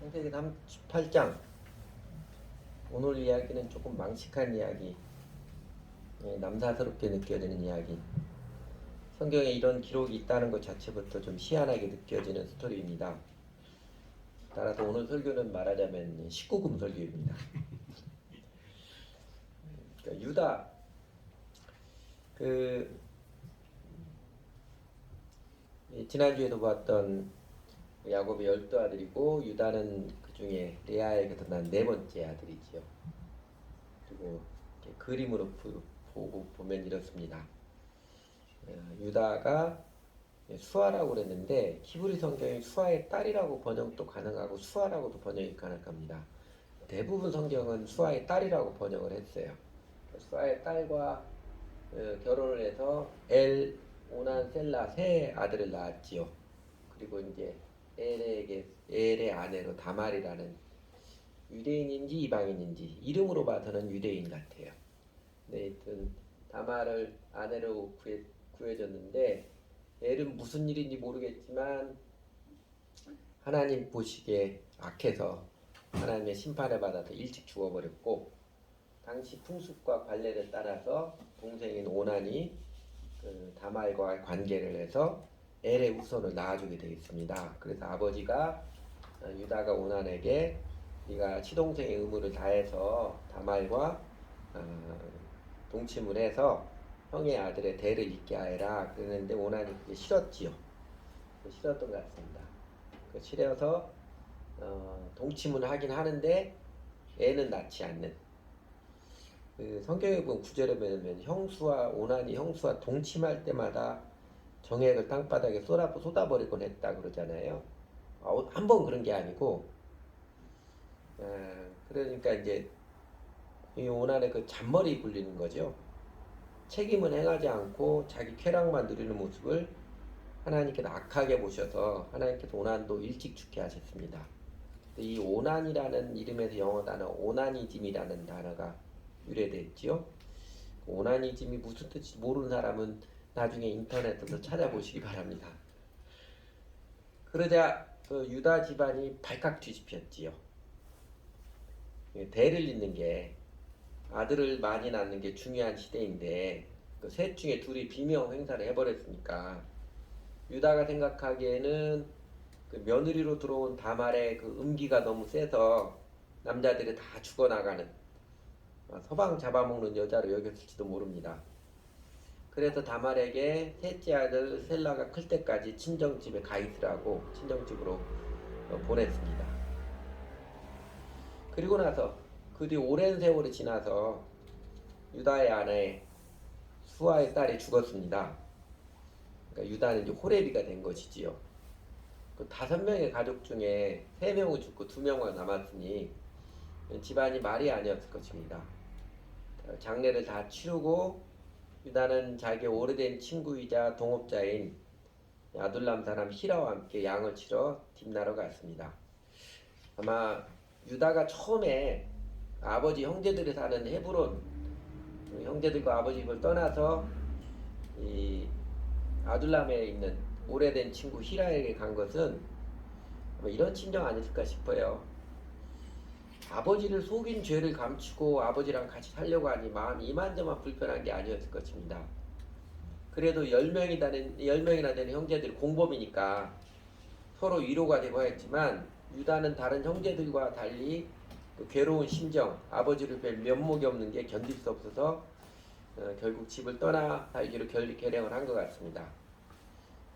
창세기 38장. 오늘 이야기는 조금 망측한 이야기, 남사스럽게 느껴지는 이야기. 성경에 이런 기록이 있다는 것 자체부터 좀 희한하게 느껴지는 스토리입니다. 따라서 오늘 설교는 말하자면 19금 설교입니다. 그러니까 유다, 지난주에도 봤던 야곱의 12아들이고 유다는 그 중에 레아에게서 난 네 번째 아들이지요. 그리고 그림으로 보면 이렇습니다. 유다가 수아라고 그랬는데 히브리 성경이 수아의 딸이라고 번역도 가능하고 수아라고도 번역이 가능합니다. 대부분 성경은 수아의 딸이라고 번역을 했어요. 수아의 딸과 결혼을 해서 엘, 오난, 셀라 세 아들을 낳았지요. 그리고 이제 엘의 아내로 다말이라는, 유대인인지 이방인인지 이름으로 봐서는 유대인 같아요. 네, 하여튼 다말을 아내로 구해줬는데 엘은 무슨 일인지 모르겠지만 하나님 보시기에 악해서 하나님의 심판을 받아서 일찍 죽어버렸고, 당시 풍습과 관례를 따라서 동생인 오난이 다말과 관계를 해서 엘의 후손을 낳아주게 되어 있습니다. 그래서 아버지가 유다가 오난에게 네가 시동생의 의무를 다해서 다말과 동침을 해서 형의 아들의 대를 잇게 하여라 그랬는데 오난이 그게 싫었지요. 싫었던 것 같습니다. 싫어서 동침은 하긴 하는데 애는 낳지 않는, 성경에 보면 구절에 보면 오난이 형수와 동침할 때마다 정액을 땅바닥에 쏟아버리곤 했다 그러잖아요. 한 번 그런 게 아니고, 그러니까 이제 이 오난의 그 잔머리 굴리는 거죠. 책임은 행하지 않고 자기 쾌락만 누리는 모습을 하나님께서 악하게 보셔서 하나님께서 오난도 일찍 죽게 하셨습니다. 이 오난이라는 이름에서 영어 단어 오나니즘이라는 단어가 유래됐지요. 오나니즘이 무슨 뜻인지 모르는 사람은 나중에 인터넷에서 찾아보시기 바랍니다. 그러자 유다 집안이 발칵 뒤집혔지요. 대를 잇는 게, 아들을 많이 낳는 게 중요한 시대인데 그 셋 중에 둘이 비명 행사를 해버렸으니까 유다가 생각하기에는 그 며느리로 들어온 다말의 그 음기가 너무 세서 남자들이 다 죽어나가는, 서방 잡아먹는 여자로 여겼을지도 모릅니다. 그래서 다말에게 셋째 아들 셀라가 클 때까지 친정집에 가 있으라고 친정집으로 보냈습니다. 그리고 나서 그 뒤 오랜 세월이 지나서 유다의 아내 수아의 딸이 죽었습니다. 그러니까 유다는 이제 호레비가 된 것이지요. 그 5명의 가족 중에 3명은 죽고 2명만 남았으니 집안이 말이 아니었을 것입니다. 장례를 다 치르고 유다는 자기 오래된 친구이자 동업자인 아둘람 사람 히라와 함께 양을 치러 딥나로 갔습니다. 아마 유다가 처음에 아버지 형제들이 사는 헤브론, 형제들과 아버지 집을 떠나서 이 아둘람에 있는 오래된 친구 히라에게 간 것은 이런 친정 아닐까 싶어요. 아버지를 속인 죄를 감추고 아버지랑 같이 살려고 하니 마음이 이만저만 불편한 게 아니었을 것입니다. 그래도 10명이나 되는 형제들이 공범이니까 서로 위로가 되고 했지만 유다는 다른 형제들과 달리 그 괴로운 심정, 아버지를 뵐 면목이 없는 게 견딜 수 없어서 결국 집을 떠나 살기로 결행을 한 것 같습니다.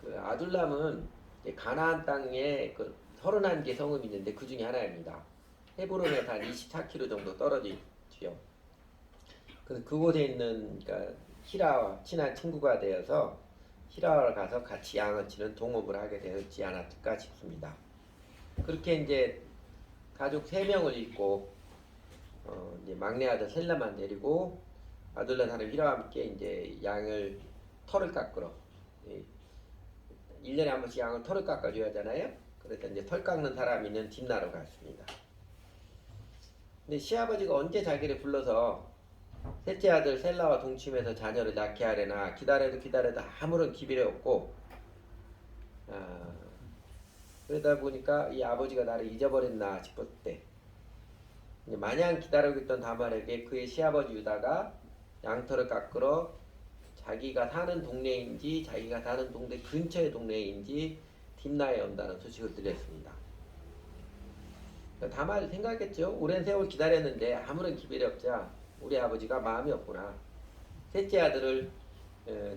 그 아둘람은 가나안 땅에 그 31개 성읍이 있는데 그 중에 하나입니다. 헤브론에서 한 24km 정도 떨어져 있지요. 그래서 그곳에 있는, 그러니까 히라와 친한 친구가 되어서 히라와 가서 같이 양을 치는 동업을 하게 되었지 않았을까 싶습니다. 그렇게 이제 가족 3명을 잃고 이제 막내 아들 셀라만 데리고 아둘람 사람 히라와 함께 이제 양을 털을 깎으러, 1년에 한 번씩 양을 털을 깎아줘야 하잖아요. 그래서 이제 털 깎는 사람이 있는 딥나로 갔습니다. 근데 시아버지가 언제 자기를 불러서 셋째 아들 셀라와 동침해서 자녀를 낳게 하려나 기다려도 아무런 기비례 없고, 그러다 보니까 이 아버지가 나를 잊어버렸나 싶었을 때 마냥 기다리고 있던 다말에게 그의 시아버지 유다가 양털을 깎으러 자기가 사는 동네인지 자기가 사는 동네 근처의 동네인지 딥나에 온다는 소식을 들렸습니다. 다말 생각했죠. 오랜 세월 기다렸는데 아무런 기별이 없자 우리 아버지가 마음이 없구나. 셋째 아들을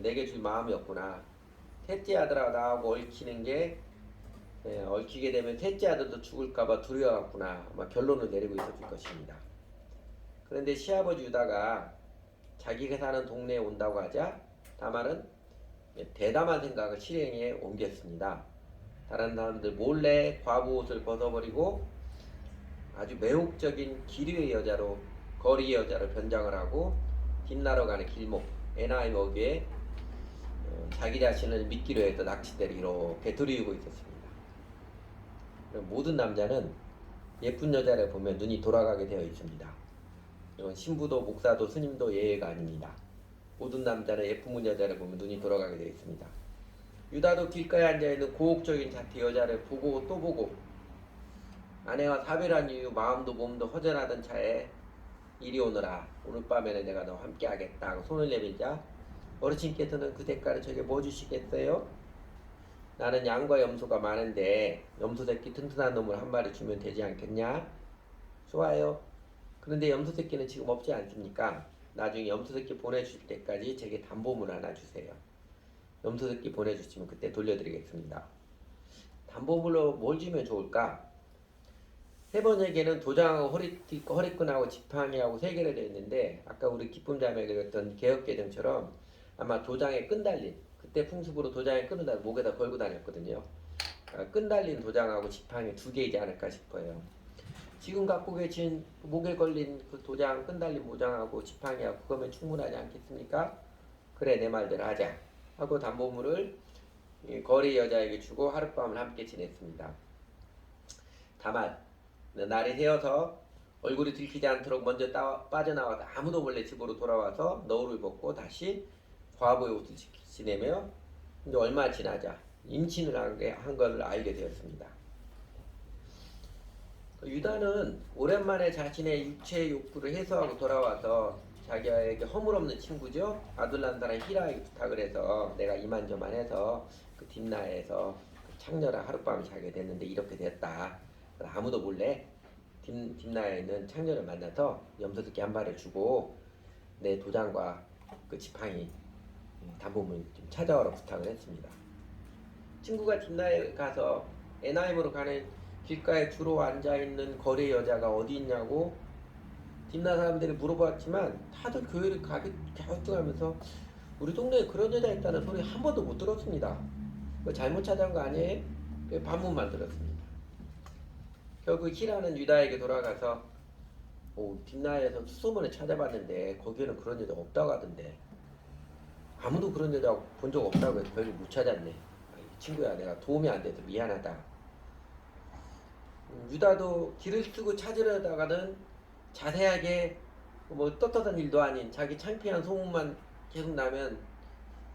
내게 줄 마음이 없구나. 셋째 아들하고 나하고 얽히는 게 얽히게 되면 셋째 아들도 죽을까봐 두려워갖구나. 아마 결론을 내리고 있었을 것입니다. 그런데 시아버지 유다가 자기가 사는 동네에 온다고 하자 다말은 대담한 생각을 실행에 옮겼습니다. 다른 사람들 몰래 과부 옷을 벗어버리고 아주 매혹적인 기류의 여자로 거리 여자로 변장을 하고 딥나러 가는 길목 에나임 어귀에 자기 자신을 믿기로 해서 낚싯대를 이렇게 들이우고 있었습니다. 모든 남자는 예쁜 여자를 보면 눈이 돌아가게 되어 있습니다. 이건 신부도 목사도 스님도 예외가 아닙니다. 모든 남자는 예쁜 여자를 보면 눈이 돌아가게 되어 있습니다. 유다도 길가에 앉아있는 고혹적인 자태 여자를 보고 또 보고 아내와 사별한 이후 마음도 몸도 허전하던 차에 이리 오너라. 오늘 밤에는 내가 너와 함께 하겠다 하고 손을 내밀자 어르신께서는 그 대가를 저에게 뭐 주시겠어요? 나는 양과 염소가 많은데 염소 새끼 튼튼한 놈을 한 마리 주면 되지 않겠냐? 좋아요. 그런데 염소 새끼는 지금 없지 않습니까? 나중에 염소 새끼 보내주실 때까지 제게 담보물 하나 주세요. 염소 새끼 보내주시면 그때 돌려드리겠습니다. 담보물로 뭘 주면 좋을까? 세 번째에게는 도장하고 허리끈하고 지팡이하고 세 개로 되어 있는데 아까 우리 기쁨자매가 읽었던 개혁개정처럼 아마 도장에 끈 달린 그때 풍습으로 도장에 끈을 다 목에다 걸고 다녔거든요. 끈 달린 도장하고 지팡이 두 개이지 않을까 싶어요. 지금 갖고 계신 목에 걸린 그 도장 끈 달린 모장하고 지팡이하고 그거면 충분하지 않겠습니까? 그래 내 말대로 하자 하고 담보물을 거리 여자에게 주고 하룻밤을 함께 지냈습니다. 다만 날이 새어서 얼굴이 들키지 않도록 먼저 빠져나와서 아무도 몰래 집으로 돌아와서 너울을 벗고 다시 과부의 옷을 지내며 이제 얼마 지나자 임신을 한 걸 알게 되었습니다. 유다는 오랜만에 자신의 육체의 욕구를 해소하고 돌아와서 자기에게 허물없는 친구죠. 아둘람 사람 히라에게 부탁을 해서 내가 이만저만해서 그 딥나에서 그 창녀랑 하룻밤을 자게 됐는데 이렇게 됐다. 아무도 몰래 딥나에 있는 창녀를 만나서 염소새끼 한 발을 주고 내 도장과 그 지팡이 담보물 좀 찾아오라 부탁을 했습니다. 친구가 딥나에 가서 에나임으로 가는 길가에 주로 앉아있는 거리 여자가 어디 있냐고 딥나 사람들이 물어봤지만 다들 교회를 가기 갸우뚱하면서 우리 동네에 그런 여자 있다는 소리 한 번도 못 들었습니다. 잘못 찾아온 거 아니에요? 반문만 들었습니다. 결국 히라는 유다에게 돌아가서 딥나에서 수소문을 찾아봤는데 거기에는 그런 여자 없다고 하던데 아무도 그런 여자 본 적 없다고 해서 별로 못 찾았네. 친구야 내가 도움이 안 돼서 미안하다. 유다도 길을 쓰고 찾으려다가는 자세하게 뭐 떳떳한 일도 아닌 자기 창피한 소문만 계속 나면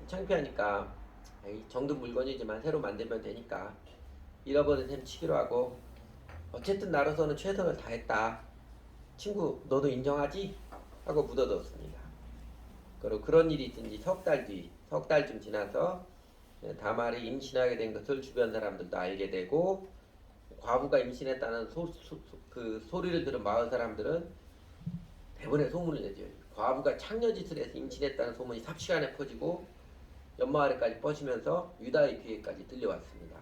창피하니까 정든 물건이지만 새로 만들면 되니까 잃어버린 셈 치기로 하고 어쨌든 나로서는 최선을 다했다. 친구 너도 인정하지? 하고 묻어뒀습니다. 그리고 그런 일이 있은 지 석 달쯤 지나서 다말이 임신하게 된 것을 주변 사람들도 알게 되고 과부가 임신했다는 그 소리를 들은 마을 사람들은 대번에 소문을 내죠. 과부가 창녀짓을 해서 임신했다는 소문이 삽시간에 퍼지고 옆마을에까지 퍼지면서 유다의 귀에까지 들려왔습니다.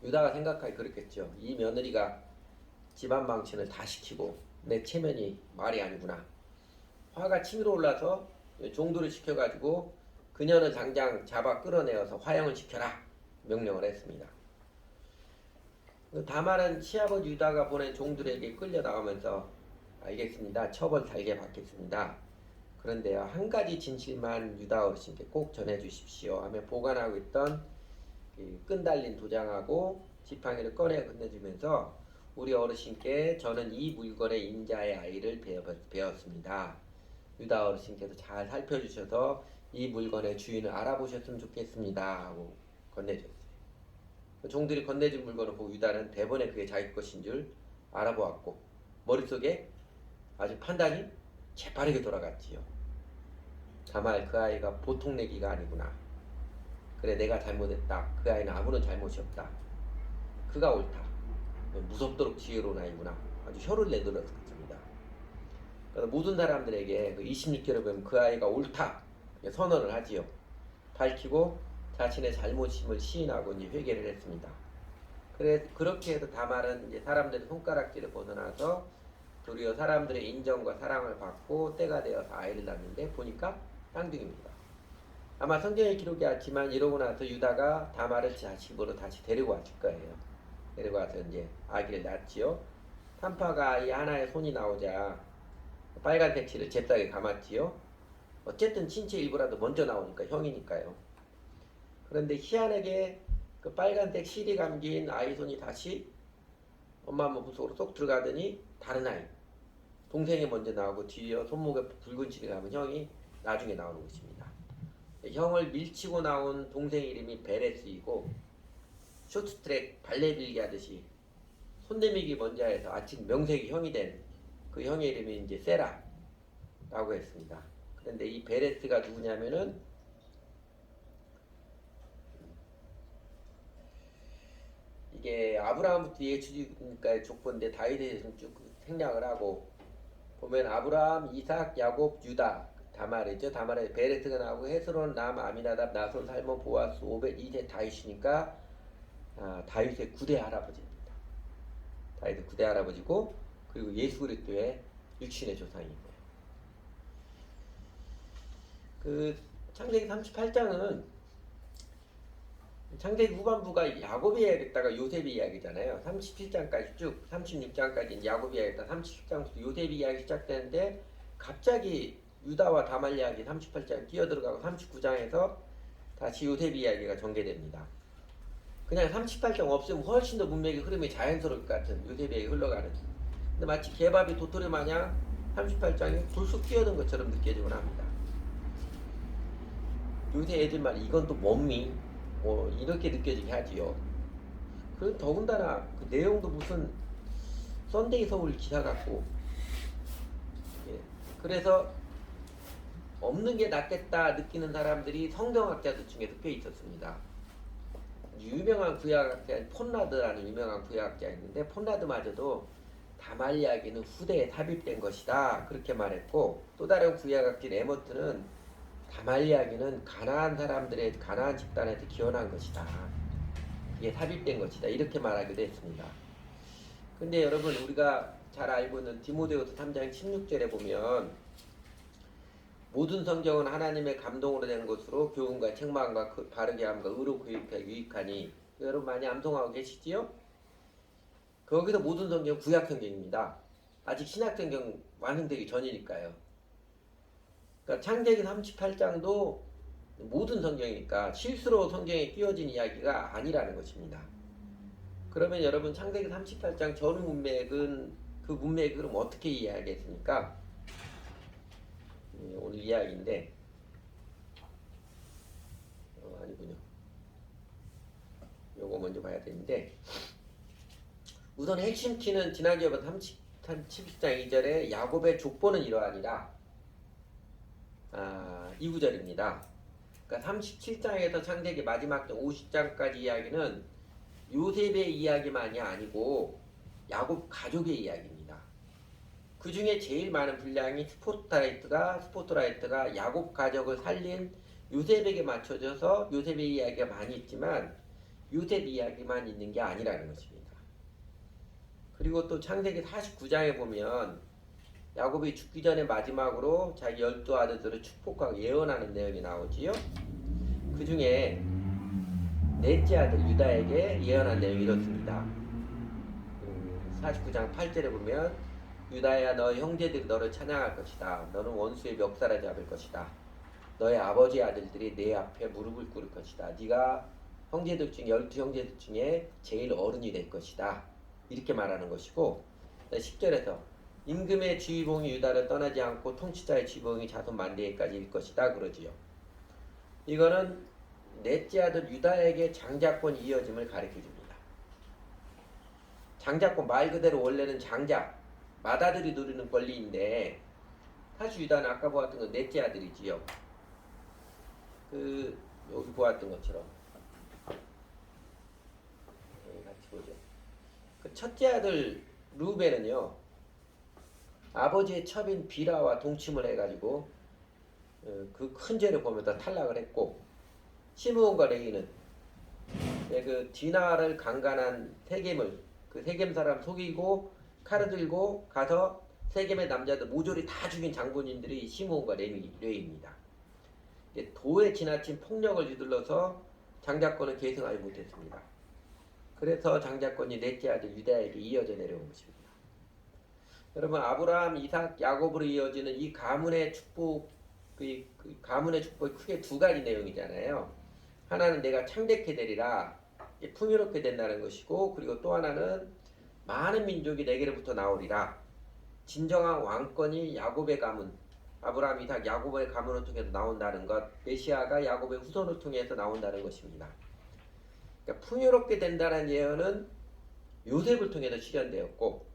유다가 생각하기 그렇겠죠. 이 며느리가 집안 망신을 다 시키고 내 체면이 말이 아니구나. 화가 치밀어 올라서 종도를 시켜가지고 그녀는 당장 잡아 끌어내어서 화형을 시켜라 명령을 했습니다. 다말은 시아버지 유다가 보낸 종들에게 끌려나가면서 알겠습니다. 처벌 달게 받겠습니다. 그런데요 한 가지 진실만 유다 어르신께 꼭 전해주십시오 하며 보관하고 있던 끈 달린 도장하고 지팡이를 꺼내 건네주면서 우리 어르신께 저는 이 물건의 임자의 아이를 배웠습니다. 유다 어르신께서 잘 살펴주셔서 이 물건의 주인을 알아보셨으면 좋겠습니다 하고 건네줬어요. 그 종들이 건네준 물건을 보고 유다는 대번에 그게 자기 것인 줄 알아보았고 머릿속에 아주 판단이 재빠르게 돌아갔지요. 다말 그 아이가 보통 내기가 아니구나. 그래 내가 잘못했다. 그 아이는 아무런 잘못이 없다. 그가 옳다. 무섭도록 지혜로운 아이구나. 아주 혀를 내둘렀습니다. 그래서 모든 사람들에게 그 26절에 보면 그 아이가 옳다 선언을 하지요. 밝히고 자신의 잘못임을 시인하고 이제 회개를 했습니다. 그렇게 해서 다말은 이제 사람들의 손가락질을 벗어나서 도리어 사람들의 인정과 사랑을 받고 때가 되어서 아이를 낳는데 보니까 쌍둥이입니다. 아마 성경에 기록이 없지만 이러고 나서 유다가 다말을 자식으로 다시 데리고 왔을 거예요. 데리고 와서 이제 아기를 낳지요. 산파가 아이 하나의 손이 나오자 빨간 택시를 잽싸게 감았지요. 어쨌든 친체 일부라도 먼저 나오니까 형이니까요. 그런데 희한하게 그 빨간색 실이 감긴 아이 손이 다시 엄마 몸 속으로 쏙 들어가더니 다른 아이 동생이 먼저 나오고 뒤에 손목에 붉은 실이 감은 형이 나중에 나오는 것입니다. 형을 밀치고 나온 동생 이름이 베레스이고 쇼트트랙 발레 빌기 하듯이 손내밀기 먼저 해서 아침 명색이 형이 된 그 형의 이름이 이제 세라라고 했습니다. 그런데 이 베레스가 누구냐면은 이게 아브라함부터 예수니까 족보인데 다윗에 대해서 쭉 생략을 하고 보면 아브라함, 이삭, 야곱, 유다 다말이죠. 다말에 베레스가 나오고 헤스론, 람, 아미나답, 나손, 살몬, 보아스, 오벳, 이세, 다윗이니까 다윗의 9대 할아버지입니다. 다윗의 9대 할아버지고 그리고 예수 그리스도의 육신의 조상이고요. 그 창세기 38장은 창세기 후반부가 야곱의 이야기했다가 요셉의 이야기잖아요. 37장까지 쭉 36장까지 야곱의 이야기했다. 37장부터 요셉의 이야기 시작되는데 갑자기 유다와 다말 이야기 38장 뛰어들어가고 39장에서 다시 요셉의 이야기가 전개됩니다. 그냥 38장 없으면 훨씬 더 문맥의 흐름이 자연스러울 것 같은 요셉의 이야기 흘러가는. 근데 마치 개밥이 도토리 마냥 38장이 불쑥 뛰어든 것처럼 느껴지곤 합니다. 요새 애들 말 이건 또 뭡니? 이렇게 느껴지게 하지요. 그리고 더군다나 그 내용도 무슨 썬데이 서울 기사 같고 예. 그래서 없는 게 낫겠다 느끼는 사람들이 성경학자들 중에도 꽤 있었습니다. 유명한 구약학자인 폰라드라는 유명한 구약학자 있는데 폰라드마저도 다말 이야기는 후대에 삽입된 것이다 그렇게 말했고 또 다른 구약학자 에머트는 다말 이야기는 가나안 사람들의 가나안 집단에서 기원한 것이다. 이게 삽입된 것이다. 이렇게 말하기도 했습니다. 근데 여러분 우리가 잘 알고 있는 디모데후서 3장 16절에 보면 모든 성경은 하나님의 감동으로 된 것으로 교훈과 책망과 바르게 함과 의로 교육하기 유익하니 여러분 많이 암송하고 계시지요? 거기서 모든 성경은 구약 성경입니다. 아직 신약 성경 완성되기 전이니까요. 그러니까 창세기 38장도 모든 성경이니까 실수로 성경에 끼워진 이야기가 아니라는 것입니다. 그러면 여러분 창세기 38장 전 문맥은 그 문맥을 그럼 어떻게 이해하겠습니까? 오늘 이야기인데 아니군요. 요거 먼저 봐야 되는데 우선 핵심 키는 지난주에 본 30장 2절에 야곱의 족보는 이러하니라 이 구절입니다. 그러니까 37장에서 창세기 마지막 장 50장까지 이야기는 요셉의 이야기만이 아니고 야곱 가족의 이야기입니다. 그 중에 제일 많은 분량이 스포트라이트가 야곱 가족을 살린 요셉에게 맞춰져서 요셉의 이야기가 많이 있지만 요셉 이야기만 있는 게 아니라는 것입니다. 그리고 또 창세기 49장에 보면 야곱이 죽기 전에 마지막으로 자기 12 아들들을 축복하고 예언하는 내용이 나오지요. 그 중에 넷째 아들 유다에게 예언한 내용이 이렇습니다. 49장 8절에 보면 유다야 너의 형제들이 너를 찬양할 것이다. 너는 원수의 멱살을 잡을 것이다. 너의 아버지의 아들들이 내 앞에 무릎을 꿇을 것이다. 네가 형제들 중에 12형제들 중에 제일 어른이 될 것이다. 이렇게 말하는 것이고 10절에서 임금의 지휘봉이 유다를 떠나지 않고 통치자의 지휘봉이 자손 만대에까지 일 것이다 그러지요. 이거는 넷째 아들 유다에게 장자권이 이어짐을 가리켜 줍니다. 장자권 말 그대로 원래는 장자, 맏아들이 누리는 권리인데 사실 유다는 아까 보았던 건 넷째 아들이지요. 여기 보았던 것처럼 같이 보죠. 그 첫째 아들 루벤은요 아버지의 첩인 비라와 동침을 해가지고 그 큰 죄를 보면서 탈락을 했고, 시므온과 레위는 그 디나를 강간한 세겜을 그 세겜 사람 속이고 칼을 들고 가서 세겜의 남자들 모조리 다 죽인 장본인들이 시므온과 레위입니다. 도에 지나친 폭력을 뒤둘러서 장자권을 계승하지 못했습니다. 그래서 장자권이 넷째 아들 유다에게 이어져 내려온 것입니다. 여러분, 아브라함, 이삭, 야곱으로 이어지는 이 가문의 축복, 그 가문의 축복이 크게 두 가지 내용이잖아요. 하나는 내가 창대케 되리라, 풍요롭게 된다는 것이고, 그리고 또 하나는 많은 민족이 내게로부터 나오리라. 진정한 왕권이 야곱의 가문, 아브라함, 이삭, 야곱의 가문을 통해서 나온다는 것, 메시아가 야곱의 후손을 통해서 나온다는 것입니다. 그러니까 풍요롭게 된다는 예언은 요셉을 통해서 실현되었고,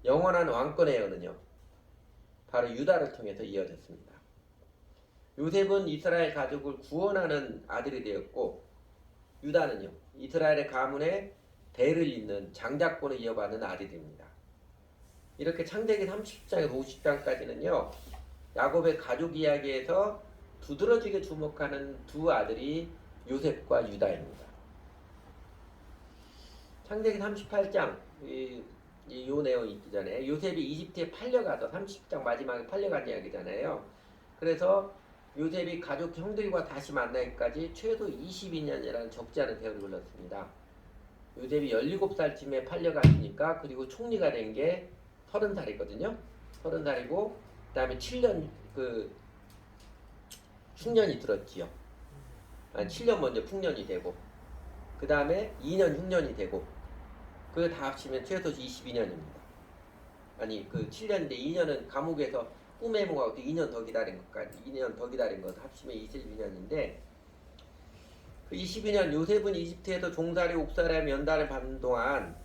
영원한 왕권의 예언은요 바로 유다를 통해서 이어졌습니다. 요셉은 이스라엘 가족을 구원하는 아들이 되었고, 유다는요 이스라엘의 가문에 대를 잇는 장자권을 이어받는 아들입니다. 이렇게 창세기 30장에서 50장까지는요 야곱의 가족 이야기에서 두드러지게 주목하는 두 아들이 요셉과 유다입니다. 창세기 38장 요 내용이 있기 전에 요셉이 이집트에 팔려가서 30장 마지막에 팔려간 이야기잖아요. 그래서 요셉이 가족 형들과 다시 만나기까지 최소 22년이라는 적지 않은 세월이 흘렀습니다. 요셉이 17살쯤에 팔려갔으니까, 그리고 총리가 된 게 30살이거든요. 30살이고 그 다음에 7년 흉년이 들었지요. 7년 먼저 흉년이 되고, 그 다음에 2년 흉년이 되고, 그걸 다 합치면 최소 22년입니다. 아니 7년인데 2년은 감옥에서 꿈에 모아서 2년 더 기다린 것까지 2년 더 기다린 것 합치면 22년인데, 그 22년 요셉은 이집트에서 종살이 옥살이 연단을 받는 동안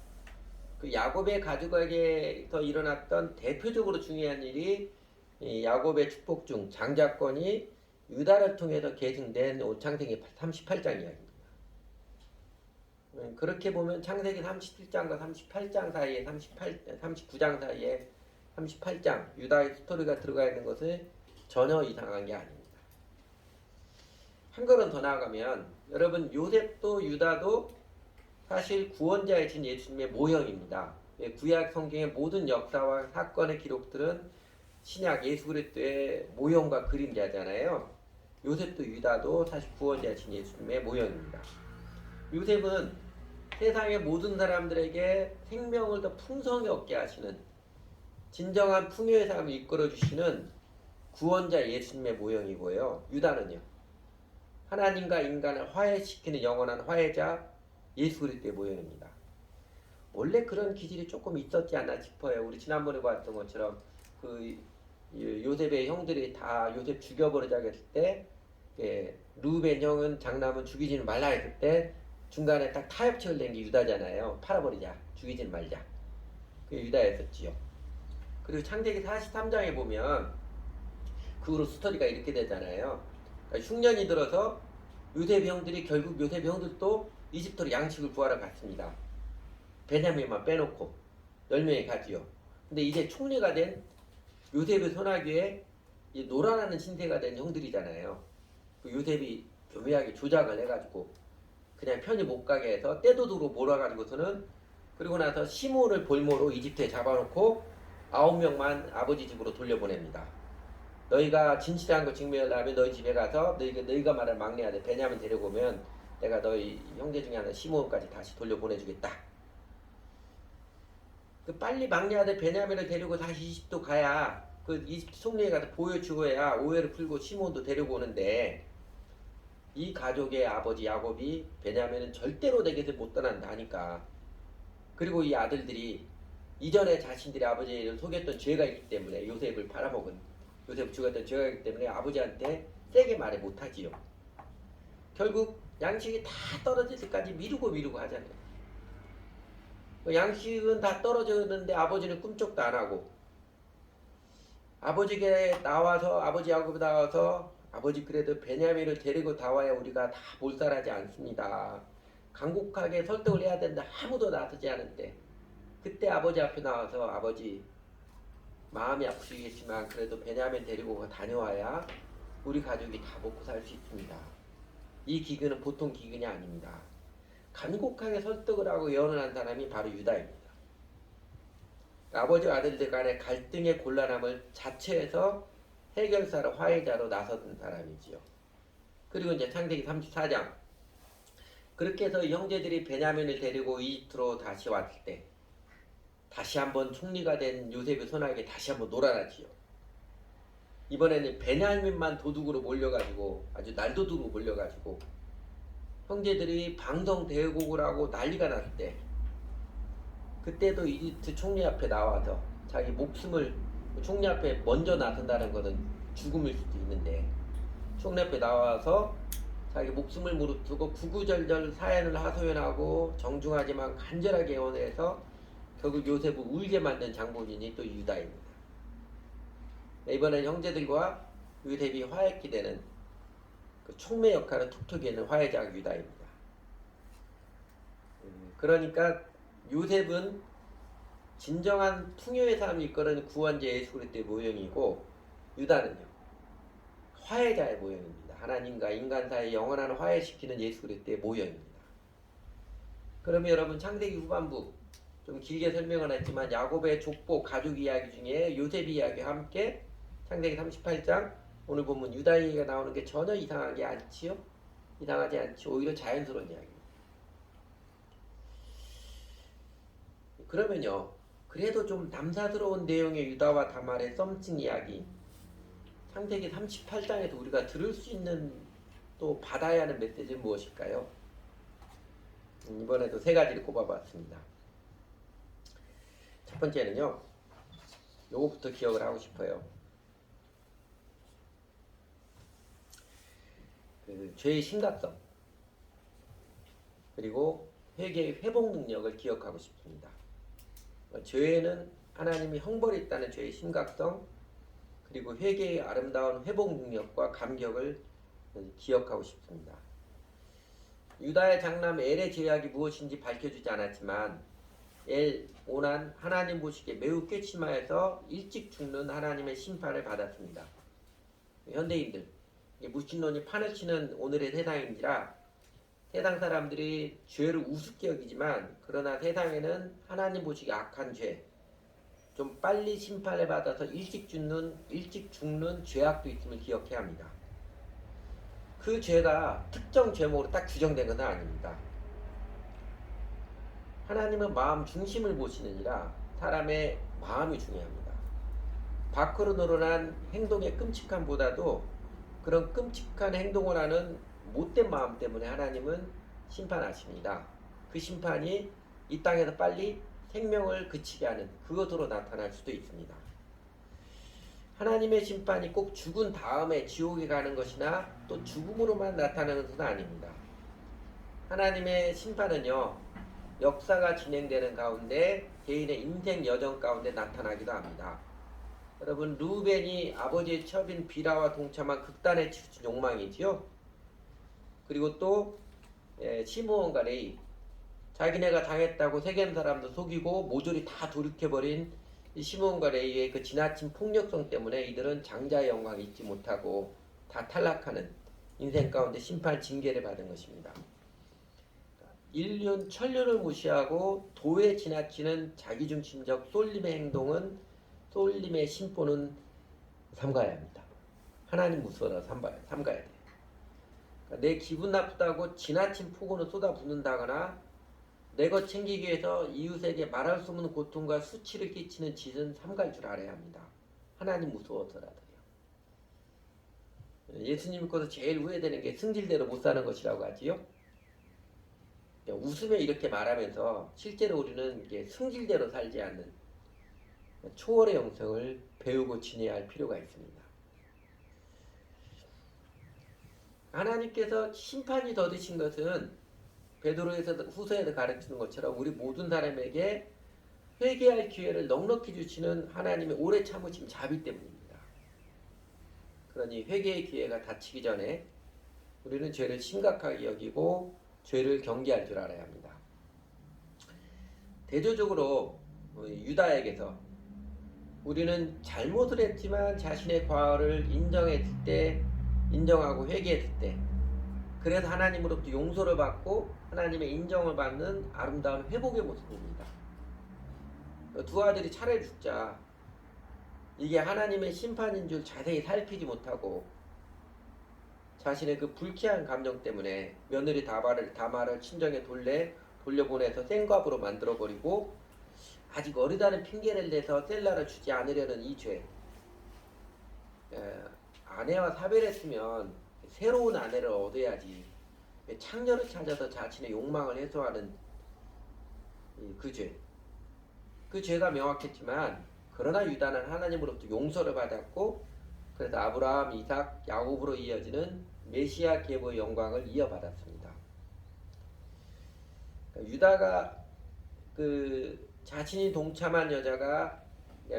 그 야곱의 가족에게서 일어났던 대표적으로 중요한 일이 야곱의 축복 중 장자권이 유다를 통해서 계승된 창세기 38장 이야기입니다. 그렇게 보면 창세기 37장과 38장 사이에 39장 사이에 38장 유다의 스토리가 들어가 있는 것은 전혀 이상한 게 아닙니다. 한 걸음 더 나아가면 여러분, 요셉도 유다도 사실 구원자의 신 예수님의 모형입니다. 구약 성경의 모든 역사와 사건의 기록들은 신약 예수 그리스도의 모형과 그림자잖아요. 요셉도 유다도 사실 구원자의 신 예수님의 모형입니다. 요셉은 세상의 모든 사람들에게 생명을 더 풍성히 얻게 하시는, 진정한 풍요의 삶을 이끌어 주시는 구원자 예수님의 모형이고요. 유다는요 하나님과 인간을 화해시키는 영원한 화해자 예수 그리스도의 모형입니다. 원래 그런 기질이 조금 있었지 않나 싶어요. 우리 지난번에 봤던 것처럼 요셉의 형들이 다 요셉 죽여버리자고 했을 때, 루벤 형은 장남은 죽이지는 말라 했을 때 중간에 딱 타협책을 낸 게 유다잖아요. 팔아버리자, 죽이지는 말자. 그게 유다였었지요. 그리고 창세기 43장에 보면 그 후로 스토리가 이렇게 되잖아요. 그러니까 흉년이 들어서 요셉의 형들이 결국 요셉의 형들도 이집트로 양식을 구하러 갔습니다. 베냐민만 빼놓고 10명이 가지요. 근데 이제 총리가 된 요셉의 손아귀에 노란하는 신세가 된 형들이잖아요. 그 요셉이 교묘하게 조작을 해가지고 그냥 편히 못 가게 해서 떼도둑으로 몰아가지고서는, 그리고 나서 시므온을 볼모로 이집트에 잡아놓고 9명만 아버지 집으로 돌려보냅니다. 너희가 진실한 거 증명하려면 너희 집에 가서 너희가 말할 막내 아들 베냐민 데려오면 내가 너희 형제 중에 하나 시므온까지 다시 돌려보내주겠다. 빨리 막내 아들 베냐민을 데리고 다시 이집트 가야 그 이집트 총리에 가서 보여주어야 오해를 풀고 시므온도 데리고 오는데, 이 가족의 아버지 야곱이 베냐민은 절대로 내 곁을 못 떠난다 하니까, 그리고 이 아들들이 이전에 자신들이 아버지를 속였던 죄가 있기 때문에, 요셉을 팔아먹은 요셉 죽었던 죄가 있기 때문에 아버지한테 세게 말을 못하지요. 결국 양식이 다 떨어질 때까지 미루고 하잖아요. 양식은 다 떨어졌는데 아버지는 꿈쩍도 안 하고, 아버지께 나와서, 아버지 야곱이 나와서 아버지 그래도 베냐민을 데리고 나와야 우리가 다 몰살하지 않습니다. 간곡하게 설득을 해야 된다. 아무도 나서지 않은데 그때 아버지 앞에 나와서 아버지 마음이 아프시겠지만 그래도 베냐민 데리고 다녀와야 우리 가족이 다 먹고 살 수 있습니다. 이 기근은 보통 기근이 아닙니다. 간곡하게 설득을 하고 예언을 한 사람이 바로 유다입니다. 아버지와 아들들 간의 갈등의 곤란함을 자체해서 해결사로 화해자로 나섰던 사람이지요. 그리고 이제 창세기 34장 그렇게 해서 형제들이 베냐민을 데리고 이집트로 다시 왔을 때 다시 한번 총리가 된 요셉의 손아귀에 다시 한번 놀아나지요. 이번에는 베냐민만 도둑으로 몰려가지고 아주 날도둑으로 몰려가지고 형제들이 방성대곡을 하고 난리가 났을 때 그때도 이집트 총리 앞에 나와서 자기 목숨을 총리 앞에 먼저 나선다는 것은 죽음일 수도 있는데 총리 앞에 나와서 자기 목숨을 무릅쓰고 구구절절 사연을 하소연하고 정중하지만 간절하게 예언해서 결국 요셉을 울게 만든 장본인이 또 유다입니다. 이번엔 형제들과 요셉이 화해케 되는 그 촉매 역할을 톡톡히 하는 화해자 유다입니다. 그러니까 요셉은 진정한 풍요의 삶을 이끌어낸 구원자 예수 그리스도의 모형이고 유다는요 화해자의 모형입니다. 하나님과 인간 사이의 영원한 화해시키는 예수 그리스도의 모형입니다. 그러면 여러분 창세기 후반부 좀 길게 설명은 했지만 야곱의 족보 가족 이야기 중에 요셉 이야기와 함께 창세기 38장 오늘 보면 유다 얘기가 나오는 게 전혀 이상하지 않지요? 이상하지 않지 오히려 자연스러운 이야기입니다. 그러면요 그래도 좀 남사스러운 내용의 유다와 다말의 썸씽 이야기 창세기 38장에서 우리가 들을 수 있는 또 받아야 하는 메시지는 무엇일까요? 이번에도 세 가지를 꼽아봤습니다. 첫 번째는요 요것부터 기억을 하고 싶어요. 그 죄의 심각성 그리고 회개의 회복 능력을 기억하고 싶습니다. 죄에는 하나님이 형벌했다는 죄의 심각성 그리고 회개의 아름다운 회복 능력과 감격을 기억하고 싶습니다. 유다의 장남 엘의 죄악이 무엇인지 밝혀주지 않았지만 엘, 오난 하나님 보시기에 매우 괘씸하여서 일찍 죽는 하나님의 심판을 받았습니다. 현대인들 무신론이 판을 치는 오늘의 세상인지라 세상 사람들이 죄를 우습게 여기지만 그러나 세상에는 하나님 보시기에 악한 죄, 좀 빨리 심판을 받아서 일찍 죽는 죄악도 있음을 기억해야 합니다. 그 죄가 특정 죄목으로 딱 규정된 것은 아닙니다. 하나님은 마음 중심을 보시느니라 사람의 마음이 중요합니다. 밖으로 드러난 행동의 끔찍함보다도 그런 끔찍한 행동을 하는 못된 마음 때문에 하나님은 심판하십니다. 그 심판이 이 땅에서 빨리 생명을 그치게 하는 그것으로 나타날 수도 있습니다. 하나님의 심판이 꼭 죽은 다음에 지옥에 가는 것이나 또 죽음으로만 나타나는 것은 아닙니다. 하나님의 심판은요 역사가 진행되는 가운데 개인의 인생 여정 가운데 나타나기도 합니다. 여러분 루벤이 아버지의 첩인 비라와 동참한 극단의 욕망이지요. 그리고 또 시므온과 레위 자기네가 당했다고 세겜 사람도 속이고 모조리 다 돌이켜버린 시므온과 레위의 그 지나친 폭력성 때문에 이들은 장자의 영광을 잊지 못하고 다 탈락하는 인생 가운데 심판 징계를 받은 것입니다. 인륜, 천륜을 무시하고 도에 지나치는 자기중심적 쏠림의 행동은 쏠림의 심보는 삼가야 합니다. 하나님 무서워서 삼가야 돼요. 그러니까 내 기분 나쁘다고 지나친 폭언을 쏟아붓는다거나 내 것 챙기기 위해서 이웃에게 말할 수 없는 고통과 수치를 끼치는 짓은 삼갈 줄 알아야 합니다. 하나님 무서워서라도요. 예수님 믿고서 제일 후회되는 게 승질대로 못 사는 것이라고 하지요. 웃으며 이렇게 말하면서 실제로 우리는 이게 승질대로 살지 않는 초월의 영성을 배우고 지내야 할 필요가 있습니다. 하나님께서 심판이 더디신 것은 베드로에서 후서에서 가르치는 것처럼 우리 모든 사람에게 회개할 기회를 넉넉히 주시는 하나님의 오래 참으심 자비 때문입니다. 그러니 회개의 기회가 닥치기 전에 우리는 죄를 심각하게 여기고 죄를 경계할 줄 알아야 합니다. 대조적으로 유다에게서 우리는 잘못을 했지만 자신의 과오를 인정하고 회개했을 때, 그래서 하나님으로부터 용서를 받고 하나님의 인정을 받는 아름다운 회복의 모습입니다. 두 아들이 차례 죽자 이게 하나님의 심판인 줄 자세히 살피지 못하고 자신의 그 불쾌한 감정 때문에 며느리 다말을 친정에 돌려보내서 생과부로 만들어버리고 아직 어리다는 핑계를 대서 셀라를 주지 않으려는 이 죄. 아내와 사별했으면 새로운 아내를 얻어야지 창녀를 찾아서 자신의 욕망을 해소하는 그 죄. 그 죄가 명확했지만 그러나 유다는 하나님으로부터 용서를 받았고 그래서 아브라함, 이삭, 야곱으로 이어지는 메시아 계보의 영광을 이어받았습니다. 그러니까 유다가 그 자신이 동참한 여자가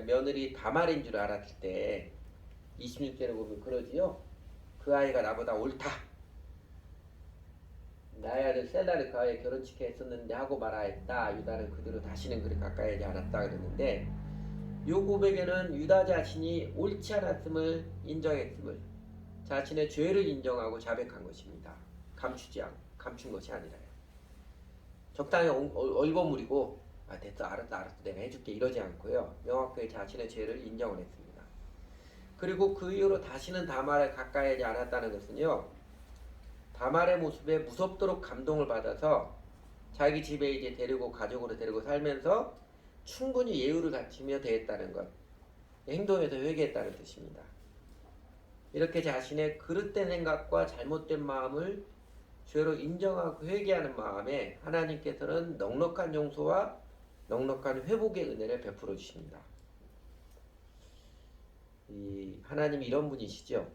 며느리 다말인 줄 알았을 때 26절에 보면 그러지요. 그 아이가 나보다 옳다. 나의 아들 셀라를 그 아이에 결혼시켜 했었는데 하고 말아했다. 유다는 그대로 다시는 그리 가까이 하지 않았다 그랬는데 이 고백에는 유다 자신이 옳지 않았음을 인정했음을 자신의 죄를 인정하고 자백한 것입니다. 감춘 것이 아니라요. 적당히 얼버무리고 됐어 알았어 내가 해줄게 이러지 않고요. 명확하게 자신의 죄를 인정을 했습니다. 그리고 그 이후로 다시는 다말에 가까이 하지 않았다는 것은요. 다말의 모습에 무섭도록 감동을 받아서 자기 집에 이제 가족으로 데리고 살면서 충분히 예우를 갖추며 대했다는 것. 행동에서 회개했다는 뜻입니다. 이렇게 자신의 그릇된 생각과 잘못된 마음을 죄로 인정하고 회개하는 마음에 하나님께서는 넉넉한 용서와 넉넉한 회복의 은혜를 베풀어 주십니다. 하나님이 이런 분이시죠.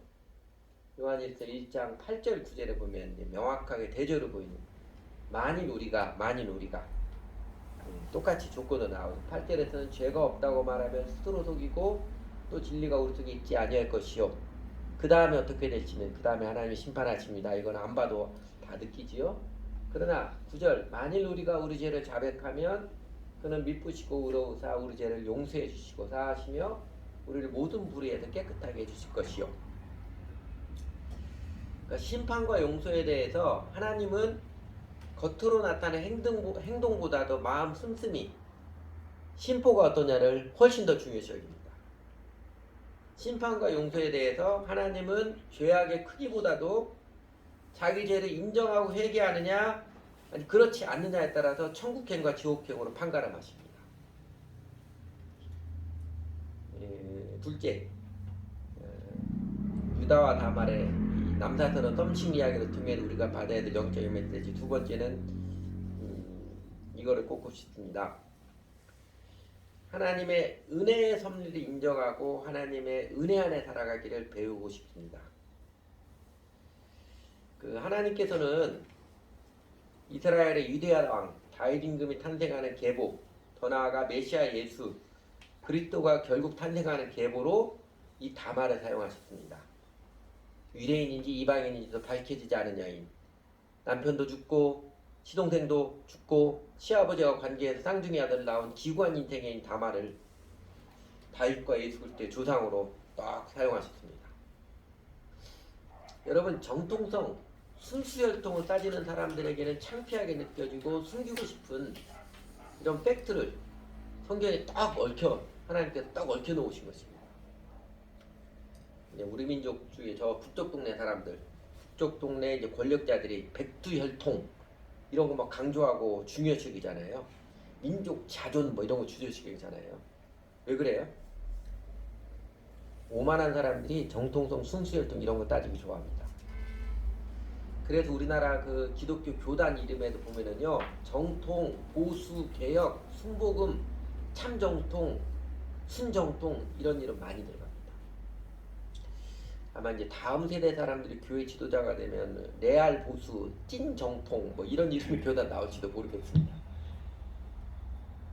요한일서 1장 8절 9절에 보면 명확하게 대조를 보이는 만일 우리가 똑같이 조건으로 나오죠. 8절에서는 죄가 없다고 말하면 스스로 속이고 또 진리가 우리 속에 있지 아니할 것이요. 그 다음에 어떻게 될지는 그 다음에 하나님이 심판하십니다. 이건 안 봐도 다 느끼지요. 그러나 9절 만일 우리가 우리 죄를 자백하면 그는 미쁘시고 의로우사 우리 죄를 용서해 주시고 사하시며 우리를 모든 불의에서 깨끗하게 해주실 것이요. 그러니까 심판과 용서에 대해서 하나님은 겉으로 나타나는 행동보다도 마음 씀씀이 심포가 어떠냐를 훨씬 더 중요시 여깁니다. 심판과 용서에 대해서 하나님은 죄악의 크기보다도 자기 죄를 인정하고 회개하느냐 아니 그렇지 않느냐에 따라서 천국행과 지옥행으로 판가름하십니다. 둘째, 유다와 다말의 남사스러운 썸씽 이야기를 통해 우리가 받아야 될 영적인 메시지. 두 번째는 이거를 꼽고 싶습니다. 하나님의 은혜의 섭리를 인정하고 하나님의 은혜 안에 살아가기를 배우고 싶습니다. 하나님께서는 이스라엘의 위대한 왕 다윗 임금이 탄생하는 계보, 더 나아가 메시아 예수 그리스도가 결국 탄생하는 계보로 이 다말을 사용하셨습니다. 유대인인지 이방인인지도 밝혀지지 않은 여인, 남편도 죽고 시동생도 죽고 시아버지와 관계해서 쌍둥이 아들을 낳은 기구한 인생인 다말을 다윗과 예수 그리스도의 조상으로 딱 사용하셨습니다. 여러분 정통성, 순수혈통을 따지는 사람들에게는 창피하게 느껴지고 숨기고 싶은 이런 팩트를 성경에 딱 하나님께서 딱 얽혀 놓으신 것입니다. 우리 민족 중에 저 북쪽 동네 사람들, 북쪽 동네 이제 권력자들이 백두혈통 이런 거 막 강조하고 중요시 여기잖아요. 민족 자존 뭐 이런 거 중요시 여기잖아요. 왜 그래요? 오만한 사람들이 정통성, 순수혈통 이런 거 따지기 좋아합니다. 그래서 우리나라 그 기독교 교단 이름에도 보면은요, 정통, 보수, 개혁, 순복음, 참정통, 순정통 이런 이름 많이 들어갑니다. 아마 이제 다음 세대 사람들이 교회 지도자가 되면 레알 보수, 찐 정통 뭐 이런 이름이 표다 나올지도 모르겠습니다.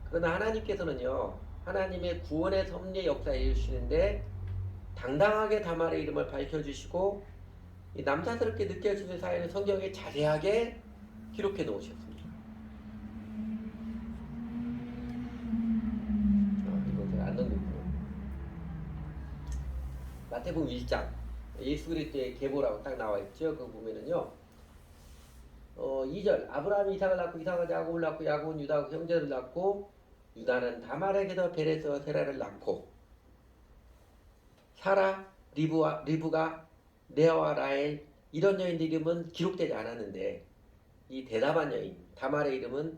그러나 하나님께서는요, 하나님의 구원의 섭리의 역사에 이루시는데 당당하게 다말의 이름을 밝혀주시고 이 남사스럽게 느껴지는 사연을 성경에 자세하게 기록해 놓으셨습니다. 이건 제가 안 넣는군요. 마태복음 1장 예수 그리스도의 계보라고 딱 나와 있죠. 그 보면은요. 2절 아브라함이 이삭을 낳고 이삭은 야곱을 낳고 야곱은 유다하고 형제를 낳고 유다는 다말에게서 베레스와 세라를 낳고 사라, 리브가 네아와 라헬 이런 여인들 이름은 기록되지 않았는데 이 대답한 여인 다말의 이름은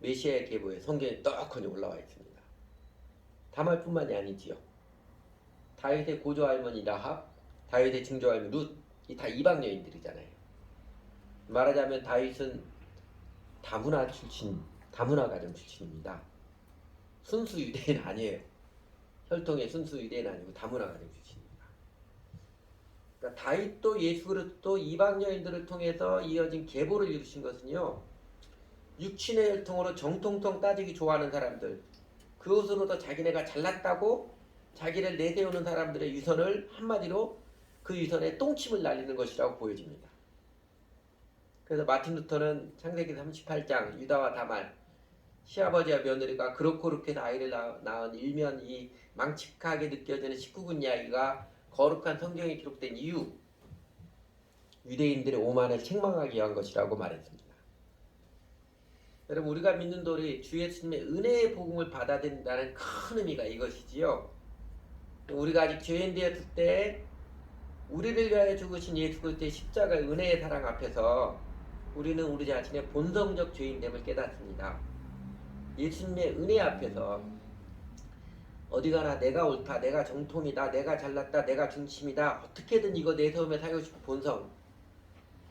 메시아의 계보에 성경에 떡하니 올라와 있습니다. 다말뿐만이 아니지요. 다윗의 고조 할머니 라합, 다윗의 증조 할머니 룻, 이 다 이방 여인들이잖아요. 말하자면 다윗은 다문화 출신, 다문화 가정 출신입니다. 순수 유대인 아니에요. 혈통의 순수 유대인 아니고 다문화 가정 출신입니다. 그러니까 다윗도 예수 그리스도 이방 여인들을 통해서 이어진 계보를 이루신 것은요. 육신의 혈통으로 정통통 따지기 좋아하는 사람들, 그것으로도 자기네가 잘났다고 자기를 내세우는 사람들의 유선을 한마디로 그 유선에 똥침을 날리는 것이라고 보여집니다. 그래서 마틴 루터는 창세기 38장 유다와 다말 시아버지와 며느리가 그렇게 아이를 낳은 일면 이 망측하게 느껴지는 19군 이야기가 거룩한 성경에 기록된 이유 유대인들의 오만을 책망하기 위한 것이라고 말했습니다. 여러분 우리가 믿는 도리 주 예수님의 은혜의 복음을 받아들인다는 큰 의미가 이것이지요. 우리가 아직 죄인 되었을 때 우리를 위하여 죽으신 예수 그리스도의 십자가의 은혜의 사랑 앞에서 우리는 우리 자신의 본성적 죄인됨을 깨닫습니다. 예수님의 은혜 앞에서 어디 가나 내가 옳다, 내가 정통이다, 내가 잘났다, 내가 중심이다, 어떻게든 이거 내세우며 살고 싶은 본성,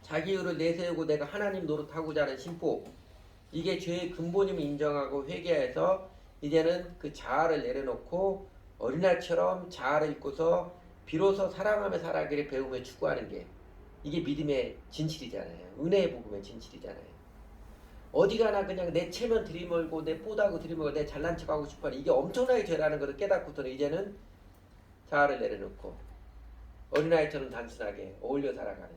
자기 의를 내세우고 내가 하나님 노릇하고자 하는 심보, 이게 죄의 근본임을 인정하고 회개해서 이제는 그 자아를 내려놓고 어린아이처럼 자아를 잊고서 비로소 사랑하며 살아가기를 배우며 추구하는 게 이게 믿음의 진실이잖아요. 은혜의 복음의 진실이잖아요. 어디 가나 그냥 내 체면 들이멀고 내 뽀다고 들이멀고 내 잘난 척하고 싶어 하는 이게 엄청나게 죄라는 것을 깨닫고서는 이제는 자아를 내려놓고 어린아이처럼 단순하게 어울려 살아가는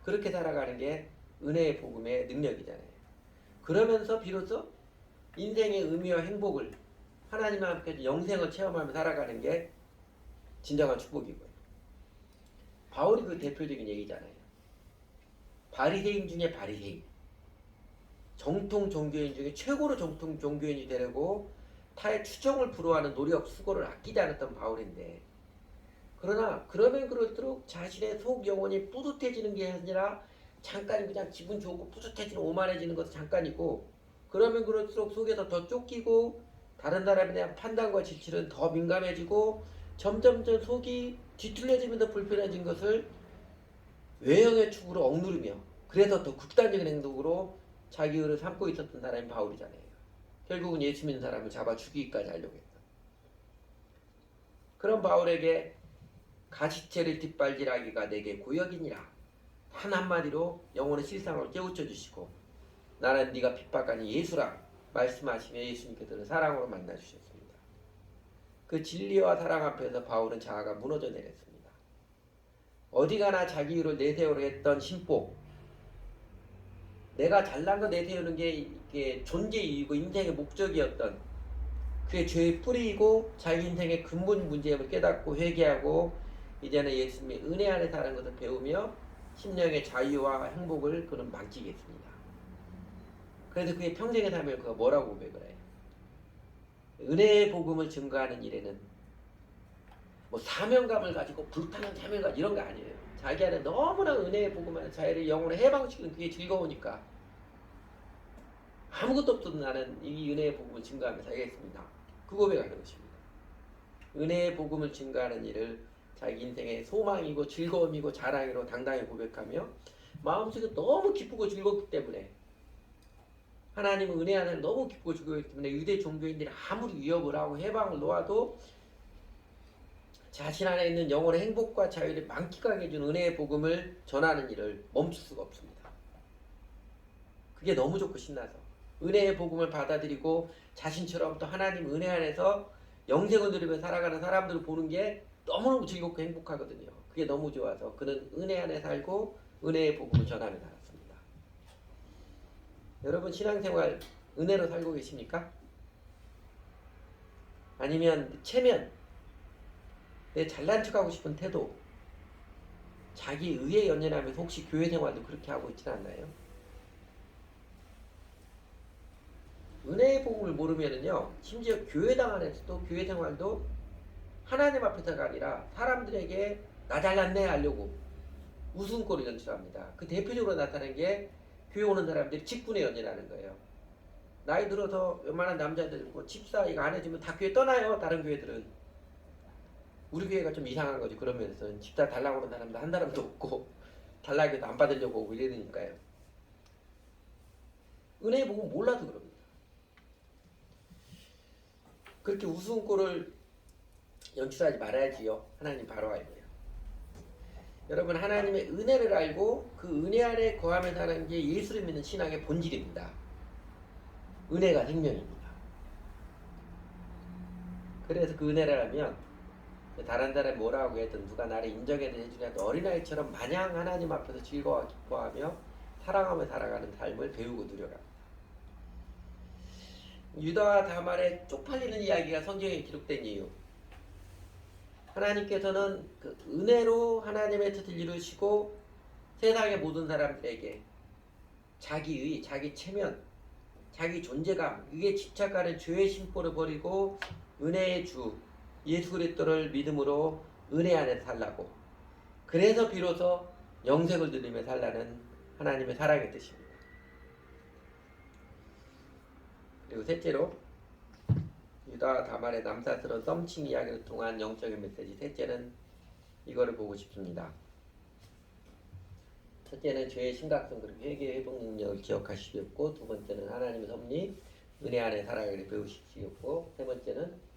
그렇게 살아가는 게 은혜의 복음의 능력이잖아요. 그러면서 비로소 인생의 의미와 행복을 하나님 앞에 영생을 체험하며 살아가는 게 진정한 축복이고요. 바울이 그 대표적인 얘기잖아요. 바리새인 중에 바리새인. 정통 종교인 중에 최고로 정통 종교인이 되려고 타의 추정을 불허하는 노력, 수고를 아끼지 않았던 바울인데 그러나 그러면 그럴수록 자신의 속 영혼이 뿌듯해지는 게 아니라 잠깐 그냥 기분 좋고 뿌듯해지는 오만해지는 것도 잠깐이고 그러면 그럴수록 속에서 더 쫓기고 다른 사람에 대한 판단과 지출은 더 민감해지고 점점 속이 뒤틀려지면서 불편해진 것을 외형의 축으로 억누르며 그래서 더 극단적인 행동으로 자기 의를 삼고 있었던 사람이 바울이잖아요. 결국은 예수 믿는 사람을 잡아 죽이기까지 하려고 했다. 그런 바울에게 가시체를 뒷발질하기가 내게 고역이니라. 한 한마디로 영혼의 실상을 깨우쳐 주시고 나는 네가 핍박하니 예수라 말씀하시며 예수님께서는 사랑으로 만나 주셨습니다. 그 진리와 사랑 앞에서 바울은 자아가 무너져 내렸습니다. 어디 가나 자기 의를 내세우려 했던 심보 내가 잘난 거 내세우는 게 이게 존재 이유고 인생의 목적이었던 그게 죄의 뿌리이고 자기 인생의 근본 문제임을 깨닫고 회개하고 이제는 예수님의 은혜 안에 사는 것을 배우며 심령의 자유와 행복을 그는 만끽했습니다. 그래서 그의 평생의 삶을 그가 뭐라고 고백을 해요? 은혜의 복음을 증거하는 일에는 뭐 사명감을 가지고 불타는 사명감 이런 거 아니에요. 자기 안에 너무나 은혜의 복음 안에 자기를 영혼을 해방시키는 그게 즐거우니까 아무것도 없어도 나는 이 은혜의 복음을 증거하며 살겠습니다. 그 고백하는 것입니다. 은혜의 복음을 증거하는 일을 자기 인생의 소망이고 즐거움이고 자랑으로 당당히 고백하며 마음속에 너무 기쁘고 즐겁기 때문에 하나님은 은혜 안에 너무 기쁘고 즐겁기 때문에 유대 종교인들이 아무리 위협을 하고 해방을 놓아도 자신 안에 있는 영혼의 행복과 자유를 만끽하게 해준 은혜의 복음을 전하는 일을 멈출 수가 없습니다. 그게 너무 좋고 신나서 은혜의 복음을 받아들이고 자신처럼 또 하나님 은혜 안에서 영생을 누리며 살아가는 사람들을 보는 게 너무너무 즐겁고 행복하거든요. 그게 너무 좋아서 그는 은혜 안에 살고 은혜의 복음을 전하며 살았습니다. 여러분 신앙생활 은혜로 살고 계십니까? 아니면 체면, 내 잘난 척하고 싶은 태도, 자기 의에 연연하면서 혹시 교회 생활도 그렇게 하고 있지는 않나요? 은혜의 복음을 모르면은요, 심지어 교회당 안에서도 교회 생활도 하나님 앞에서가 아니라 사람들에게 나 잘났네 하려고 웃음꼴을 연출합니다. 그 대표적으로 나타나는 게 교회 오는 사람들이 직분에 연연하는 거예요. 나이 들어서 웬만한 남자들 뭐 집사 이거 안 해주면 다 교회 떠나요. 다른 교회들은. 우리 교회가 좀 이상한 거지. 그러면서 집사 달라고 하는 사람도 한 사람도 없고 달라고 해도 안 받으려고 오고 이러니까요. 은혜의 복음 몰라서 그럽니다. 그렇게 웃음꼴을 연출하지 말아야지요. 하나님 바로 알고요. 여러분 하나님의 은혜를 알고 그 은혜 안에 거하며 사는 게 예수를 믿는 신앙의 본질입니다. 은혜가 생명입니다. 그래서 그 은혜를 알면 다른 사람이 뭐라고 해든 누가 나를 인정해도 해주냐도 어린아이처럼 마냥 하나님 앞에서 즐거워 기뻐하며 사랑하며 살아가는 삶을 배우고 누려갑니다. 유다와 다말의 쪽팔리는 이야기가 성경에 기록된 이유, 하나님께서는 그 은혜로 하나님의 뜻을 이루시고 세상의 모든 사람들에게 자기의, 자기 체면, 자기 존재감, 이게 집착하는 죄의 심보를 버리고 은혜의 주 예수 그리스도를 믿음으로 은혜 안에 살라고, 그래서 비로소 영생을 누리며 살라는 하나님의 사랑의 뜻입니다. 그리고 셋째로 유다와 다말의 남사스러운 썸씽 이야기를 통한 영적인 메시지, 셋째는 이거를 보고 싶습니다. 첫째는 죄의 심각성 그리고 회개의 회복 능력을 기억하시겠고, 두 번째는 하나님의 섭리 은혜 안에 살아가기를 배우시겠고, 세 번째는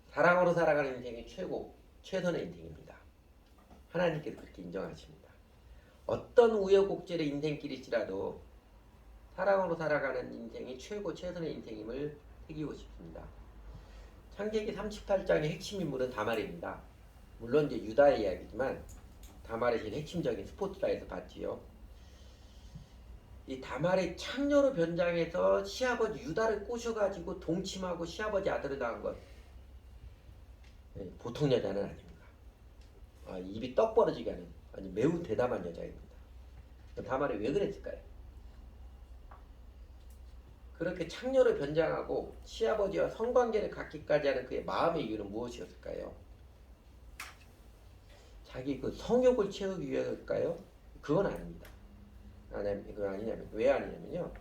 사랑으로 살아가는 인생이 최선의 인생입니다. 하나님께서 그렇게 인정하십니다. 어떤 우여곡절의 인생길일지라도 사랑으로 살아가는 인생이 최선의 인생임을 새기고 싶습니다. 창세기 38장의 핵심 인물은 다말입니다. 물론 이제 유다의 이야기지만 다말의 제일 핵심적인 스포트라이트에서 봤지요. 이 다말이 창녀로 변장해서 시아버지 유다를 꼬셔가지고 동침하고 시아버지 아들을 낳은 것, 보통 여자는 아닙니다. 입이 떡 벌어지게 하는 아주 매우 대담한 여자입니다. 다말이 왜 그랬을까요? 그렇게 창녀로 변장하고 시아버지와 성관계를 갖기까지 하는 그의 마음의 이유는 무엇이었을까요? 자기 그 성욕을 채우기 위해서일까요? 그건 아닙니다. 그건 아니냐면, 왜 아니냐면요,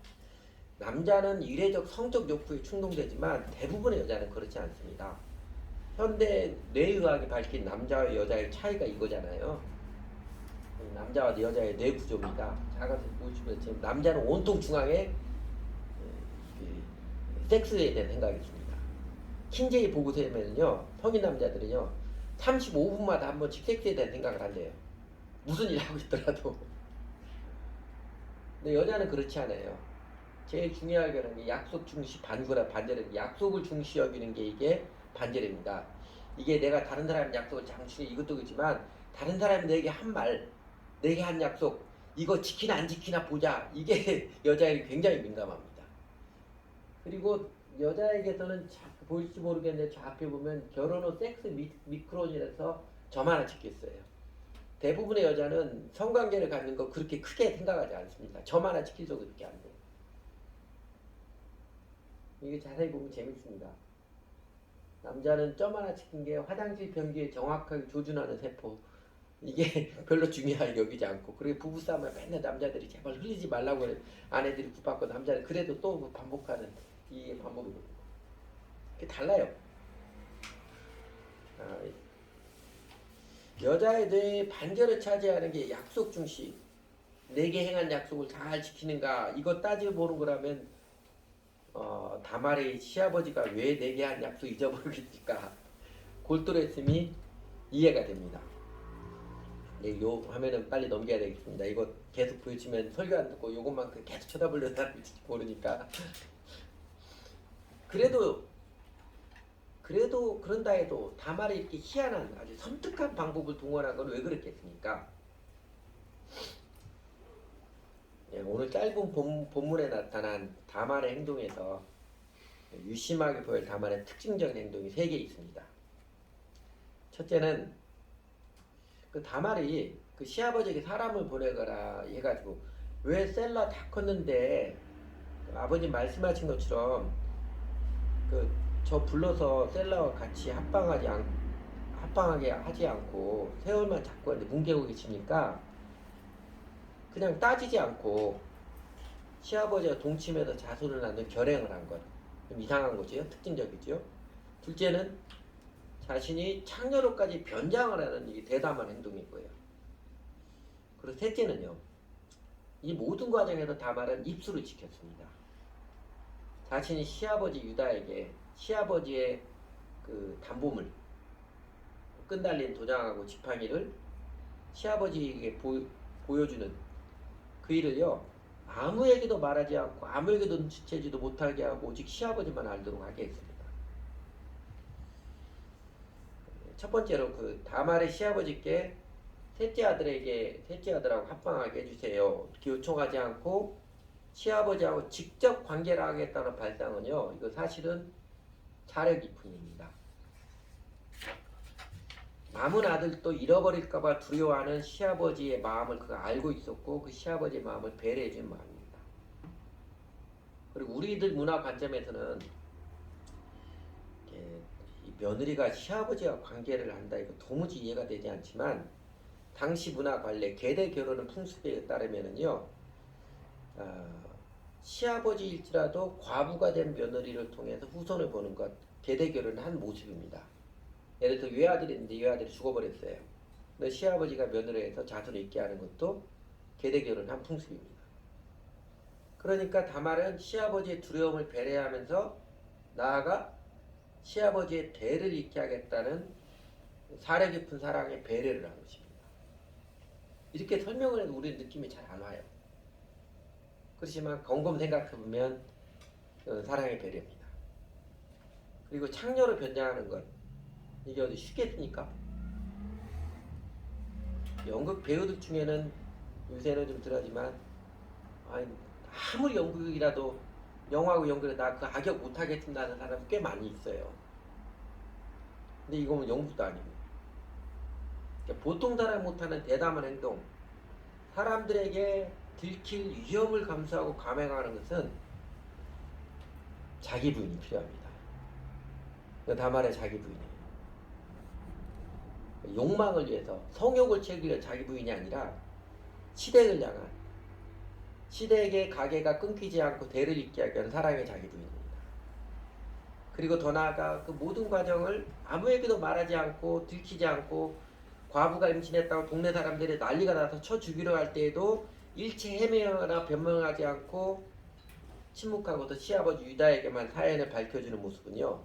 남자는 이례적 성적 욕구에 충동되지만 대부분의 여자는 그렇지 않습니다. 현대 뇌의학이 밝힌 남자와 여자의 차이가 이거잖아요. 남자와 여자의 뇌 구조입니다. 작아서 보시면 지금 남자는 온통 중앙에 섹스에 대한 생각이 있습니다. 킨제이 보고서에 보면요, 성인 남자들은요 35분마다 한 번씩 섹스에 대한 생각을 한대요. 무슨 일 하고 있더라도. 근데 여자는 그렇지 않아요. 제일 중요하게 하는 게 약속 중시 반구라 반절은 약속을 중시 여기는 게 이게 반절입니다. 이게 내가 다른 사람 약속을 장치해 이것도 그렇지만 다른 사람이 내게 한 말, 내게 한 약속 이거 지키나 안 지키나 보자. 이게 여자에게 굉장히 민감합니다. 그리고 여자에게서는 보일지 모르겠는데 저 앞에 보면 결혼 후 섹스 미크론이라서 점 하나 찍혔어요. 대부분의 여자는 성관계를 갖는 거 그렇게 크게 생각하지 않습니다. 점 하나 찍힐 정도밖에 안 돼요. 이게 자세히 보면 재밌습니다. 남자는 점 하나 찍힌 게 화장실 변기에 정확하게 조준하는 세포. 이게 별로 중요하게 여기지 않고, 그리고 부부싸움에 맨날 남자들이 제발 흘리지 말라고 아내들이 구박하고 남자는 그래도 또 반복하는 이 반복이거든요. 그게 달라요. 여자의 뇌의 반절을 차지하는 게 약속 중시, 내게 행한 약속을 잘 지키는가 이거 따지고 보는 거라면 다말의 시아버지가 왜 내게 한 약속 잊어버리겠을까 골똘했음이 이해가 됩니다. 네, 요 화면은 빨리 넘겨야 되겠습니다. 이거 계속 보여주면 설교 안 듣고 요것만 계속 쳐다보려는 사람일지 모르니까. 그래도 그런다 해도 다말이 이렇게 희한한 아주 섬뜩한 방법을 동원한 건 왜 그랬겠습니까? 예, 오늘 짧은 본문에 나타난 다말의 행동에서 유심하게 보일 다말의 특징적인 행동이 3개 있습니다. 첫째는 그 다말이 그 시아버지에게 사람을 보내거라 해가지고 왜 셀라 다 컸는데 아버님 말씀하신 것처럼 저 불러서 셀라와 같이 합방하게 하지 않고 세월만 잡고 하는데 뭉개고 계십니까? 그냥 따지지 않고 시아버지와 동침해서 자손을 낳는 결행을 한 것. 좀 이상한 거지요. 특징적이죠. 둘째는 자신이 창녀로까지 변장을 하는 이 대담한 행동이고요. 그리고 셋째는요. 이 모든 과정에서 다말은 입술을 지켰습니다. 자신이 시아버지 유다에게 시아버지의 그 담보물 끈달린 도장하고 지팡이를 시아버지에게 보여주는 그 일을요 아무에게도 말하지 않고 아무에게도 눈치채지도 못하게 하고 오직 시아버지만 알도록 하게 했습니다. 첫 번째로 그 다말의 시아버지께 셋째 아들하고 합방하게 해주세요 이렇게 요청하지 않고 시아버지하고 직접 관계를 하겠다는 발상은요 이거 사실은 자력 깊음입니다. 남은 아들도 잃어버릴까봐 두려워하는 시아버지의 마음을 그가 알고 있었고 그 시아버지의 마음을 배려해준 마음입니다. 그리고 우리들 문화 관점에서는 이 며느리가 시아버지와 관계를 한다 이거 도무지 이해가 되지 않지만 당시 문화 관례 계대 결혼은 풍습에 따르면은요 시아버지일지라도 과부가 된 며느리를 통해서 후손을 보는 것 계대 결혼은 한 모습입니다. 예를 들어 외아들이 있는데 외아들이 죽어버렸어요. 근데 시아버지가 며느리에서 자손을 있게 하는 것도 계대 결혼 한 풍습입니다. 그러니까 다말은 시아버지의 두려움을 배려하면서 나아가 시아버지의 대를 잇게 하겠다는 사려 깊은 사랑의 배려를 한 것입니다. 이렇게 설명을 해도 우리는 느낌이 잘 안 와요. 그렇지만 곰곰 생각해보면 사랑의 배려입니다. 그리고 창녀로 변장하는 것 이게 어디 쉽겠습니까? 연극 배우들 중에는 요새는 좀 덜하지만 아무리 연극이라도 영화하고 연극을 나 그 악역 못하겠습니다 하는 사람 꽤 많이 있어요. 근데 이거는 연극도 아닙니다. 그러니까 보통 사람이 못하는 대담한 행동 사람들에게 들킬 위험을 감수하고 감행하는 것은 자기 부인이 필요합니다. 다말의 자기 부인이에요. 욕망을 위해서 성욕을 채우려 자기 부인이 아니라 시댁을 향한 시댁의 가게가 끊기지 않고 대를 잇게 하기 위한 사랑의 자기 부인입니다. 그리고 더 나아가 그 모든 과정을 아무에게도 말하지 않고 들키지 않고 과부가 임신했다고 동네 사람들이 난리가 나서 쳐 죽이려 할 때에도 일체 해명하거나 변명하지 않고 침묵하고도 시아버지 유다에게만 사연을 밝혀주는 모습은요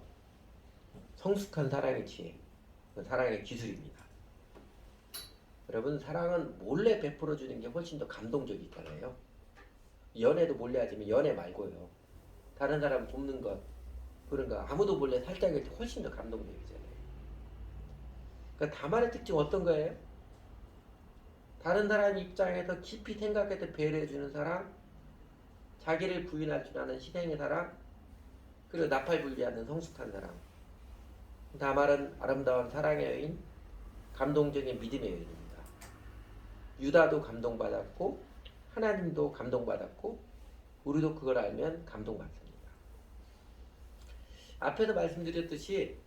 성숙한 사랑의 지혜 사랑의 기술입니다. 여러분 사랑은 몰래 베풀어 주는 게 훨씬 더 감동적이잖아요. 연애도 몰래 하지만 연애 말고요. 다른 사람 돕는 것 그런 거 아무도 몰래 살짝 할 때 훨씬 더 감동적이잖아요. 그러니까 다말의 특징 어떤 거예요? 다른 사람 입장에서 깊이 생각해서 배려해 주는 사랑, 자기를 부인할 줄 아는 희생의 사랑, 그리고 나팔불리하는 성숙한 사랑. 다말은 아름다운 사랑의 여인, 감동적인 믿음의 여인입니다. 유다도 감동받았고 하나님도 감동받았고 우리도 그걸 알면 감동받습니다. 앞에서 말씀드렸듯이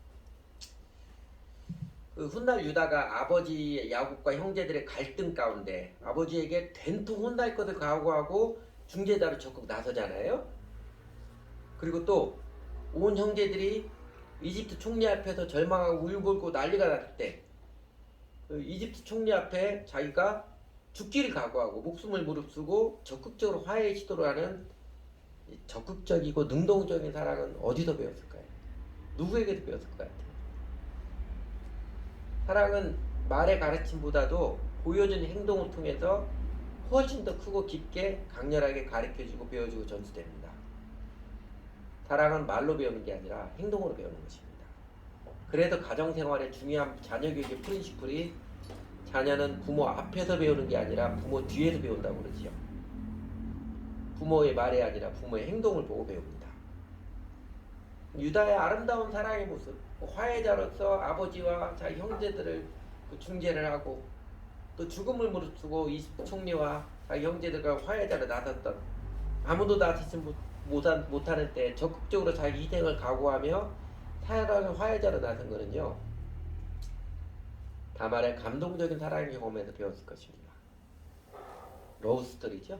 그 훗날 유다가 아버지 야곱과 형제들의 갈등 가운데 아버지에게 된통 혼날 것을 각오하고 중재자로 적극 나서잖아요. 그리고 또 온 형제들이 이집트 총리 앞에서 절망하고 울고 난리가 났을 때 그 이집트 총리 앞에 자기가 죽기를 각오하고 목숨을 무릅쓰고 적극적으로 화해의 시도를 하는 적극적이고 능동적인 사랑은 어디서 배웠을까요? 누구에게도 배웠을 것 같아요? 사랑은 말의 가르침보다도 보여준 행동을 통해서 훨씬 더 크고 깊게 강렬하게 가르쳐주고 배워주고 전수됩니다. 사랑은 말로 배우는 게 아니라 행동으로 배우는 것입니다. 그래서 가정생활의 중요한 자녀교육의 프린시플이 자녀는 부모 앞에서 배우는 게 아니라 부모 뒤에서 배운다고 그러지요. 부모의 말이 아니라 부모의 행동을 보고 배웁니다. 유다의 아름다운 사랑의 모습, 화해자로서 아버지와 자기 형제들을 중재를 하고 또 죽음을 무릅쓰고 이 총리와 자기 형제들과 화해자로 나섰던, 아무도 나서지 못하는 때 적극적으로 자기 희생을 각오하며 사랑의 화해자로 나선 거는요, 다말의 감동적인 사랑의 경험에서 배웠을 것입니다. 러브스토리죠.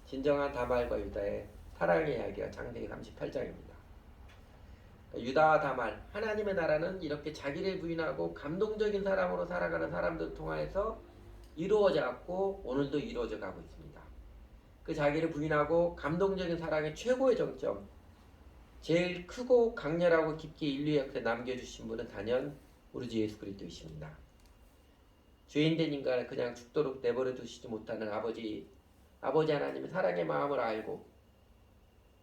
진정한 다말과 유다의 사랑의 이야기가 창세기 38장입니다. 유다와 다말, 하나님의 나라는 이렇게 자기를 부인하고 감동적인 사랑으로 살아가는 사람들 통해서 이루어져 왔고 오늘도 이루어져 가고 있습니다. 그 자기를 부인하고 감동적인 사랑의 최고의 정점, 제일 크고 강렬하고 깊게 인류 역사에 남겨주신 분은 단연 우리 주 예수 그리스도이십니다. 죄인된 인간을 그냥 죽도록 내버려 두시지 못하는 아버지 하나님의 사랑의 마음을 알고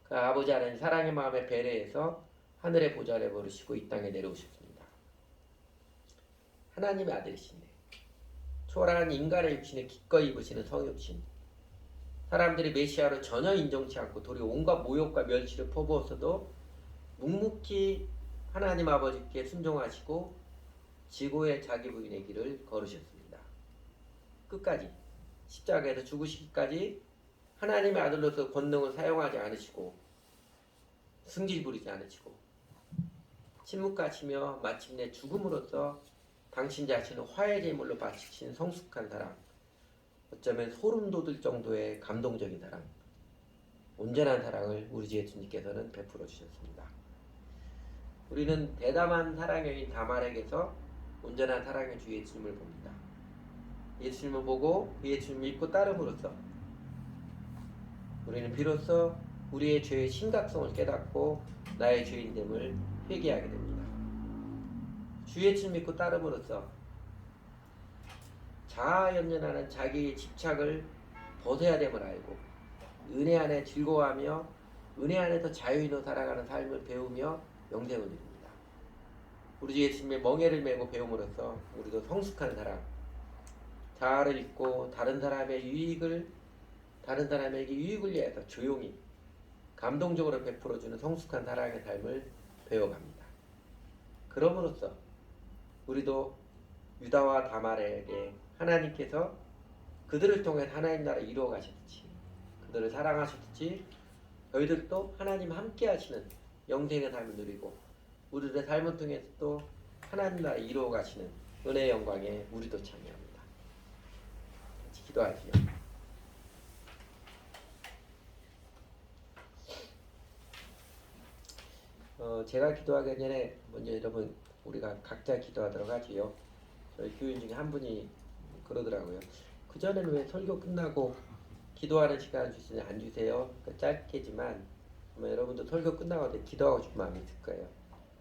그 아버지 하나님 사랑의 마음에 배려해서 하늘의 보좌를 버리시고 이 땅에 내려오셨습니다. 하나님의 아들이신데 초라한 인간의 육신에 기꺼이 입으시는 성육신, 사람들이 메시아로 전혀 인정치 않고 도리어 온갖 모욕과 멸시를 퍼부었어도 묵묵히 하나님 아버지께 순종하시고 지고의 자기 부인의 길을 걸으셨습니다. 끝까지 십자가에서 죽으시기까지 하나님의 아들로서 권능을 사용하지 않으시고 승질 부리지 않으시고 침묵하시며 마침내 죽음으로써 당신 자신을 화해 제물로 바치신 성숙한 사랑, 어쩌면 소름 돋을 정도의 감동적인 사랑, 온전한 사랑을 우리 주 예수님께서는 베풀어 주셨습니다. 우리는 대담한 사랑의 다말에게서 온전한 사랑의 주 예수님을 봅니다. 예수님을 보고 그 예수님을 믿고 따름으로써 우리는 비로소 우리의 죄의 심각성을 깨닫고 나의 죄인됨을 회개하게 됩니다. 주 예수를 믿고 따름으로써 자아연연하는 자기의 집착을 벗어야 됨을 알고 은혜 안에 즐거워하며 은혜 안에서 자유인으로 살아가는 삶을 배우며 영생을 누립니다. 우리 주 예수님의 멍에를 메고 배움으로써 우리도 성숙한 사랑, 자아를 잊고 다른 사람에게 유익을 위해서 조용히 감동적으로 베풀어주는 성숙한 사랑의 삶을 배워갑니다. 그럼으로써 우리도 유다와 다말에게 하나님께서 그들을 통해 하나님 나라 이루어 가셨듯이, 그들을 사랑하셨듯이 저희들도 하나님 함께 하시는 영생의 삶을 누리고 우리들의 삶을 통해서 또 하나님 나라 이루어 가시는 은혜의 영광에 우리도 참여합니다. 같이 기도하시죠. 제가 기도하기 전에 먼저 여러분 우리가 각자 기도하도록 하지요. 저희 교인 중에 한 분이 그러더라고요. 그 전에는 왜 설교 끝나고 기도하는 시간 주시지 안 주세요? 그러니까 짧게지만 아마 여러분도 설교 끝나고 기도하고 싶은 마음이 있을 거예요.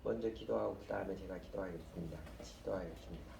먼저 기도하고 그 다음에 제가 기도하겠습니다. 같이 기도하겠습니다.